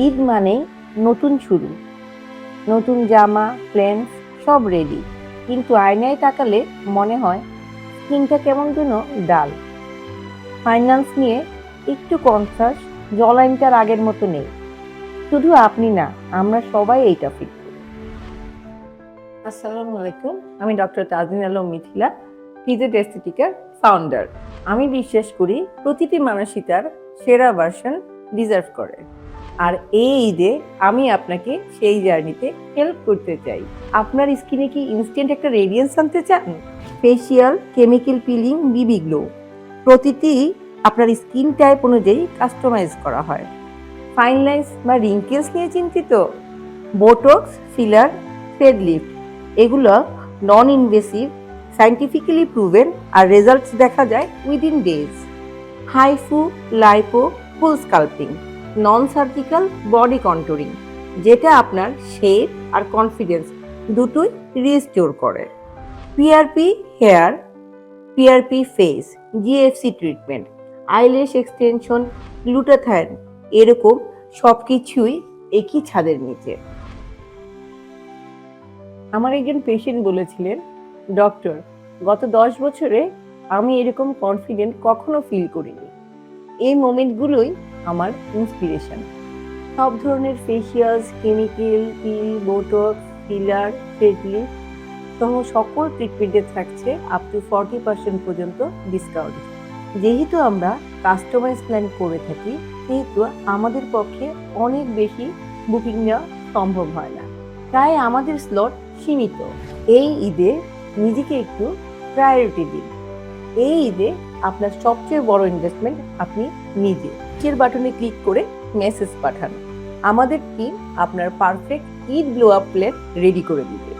ঈদ মানেই নতুন শুরু, নতুন জামা, প্ল্যান্স সব রেডি। কিন্তু আয়নায় তাকালে মনে হয় স্কিনটা কেমন যেন ডাল। ফাইন্যান্স নিয়ে একটু কনসাস, জলাইনটার আগের মতো নেই। শুধু আপনি না, আমরা সবাই এইটা ফিল করি। আসসালামু আলাইকুম, আমি ডক্টর তাজমিন আলম মিথিলা, ফিজিট এস্থেটিকের ফাউন্ডার। আমি বিশ্বাস করি প্রতিটি মানুষই তার সেরা ভার্সন ডিজার্ভ করে। আর এই ঈদে আমি আপনাকে সেই জার্নিতে হেল্প করতে চাই। আপনার স্কিনে কি ইনস্ট্যান্ট একটা রেডিয়েন্স আনতে চান? ফেসিয়াল, কেমিক্যাল পিলিং, বিবি গ্লো প্রতিটি আপনার স্কিন টাইপ অনুযায়ী কাস্টমাইজ করা হয়। ফাইন লাইন্স বা রিঙ্কেলস নিয়ে চিন্তিত? বোটক্স, ফিলার, ফেড লিফট এগুলো নন ইনভেসিভ, সায়েন্টিফিক্যালি প্রুভেন, আর রেজাল্টস দেখা যায় within days. HIFU, lipo, full sculpting, non surgical body contouring, যেটা আপনার শেপ আর কনফিডেন্স দুটোই রিস্টোর করে। PRP hair, PRP face, GFC treatment, eyelash extension, glutathione, এরকম সব কিছুই একই ছাদের নিচে। আমার একজন পেশেন্ট বলেছিলেন, ডক্টর, গত 10 বছরে আমি এরকম কনফিডেন্ট কখনো ফিল করিনি। এই মোমেন্টগুলোই আমার ইন্সপিরেশন। সব ধরনের ফেসিয়ালস, কেমিক্যাল, পিল, বোটক্স, ফিলার, ফেডলি সহ সকল ট্রিটমেন্টে থাকছে আপ টু 40% পর্যন্ত ডিসকাউন্ট। যেহেতু আমরা কাস্টমাইজ প্ল্যান করে থাকি, সেহেতু আমাদের পক্ষে অনেক বেশি বুকিং নেওয়া সম্ভব হয় না, তাই আমাদের স্লট সীমিত। এই ঈদে নিজেকে একটু প্রায়োরিটি দিন। এই ঈদে আপনার সবচেয়ে বড় ইনভেস্টমেন্ট আপনি নিজে। নিচের বাটনে ক্লিক করে মেসেজ পাঠান, আমাদের টিম আপনার perfect Eid glow up plan ready করে দিবে।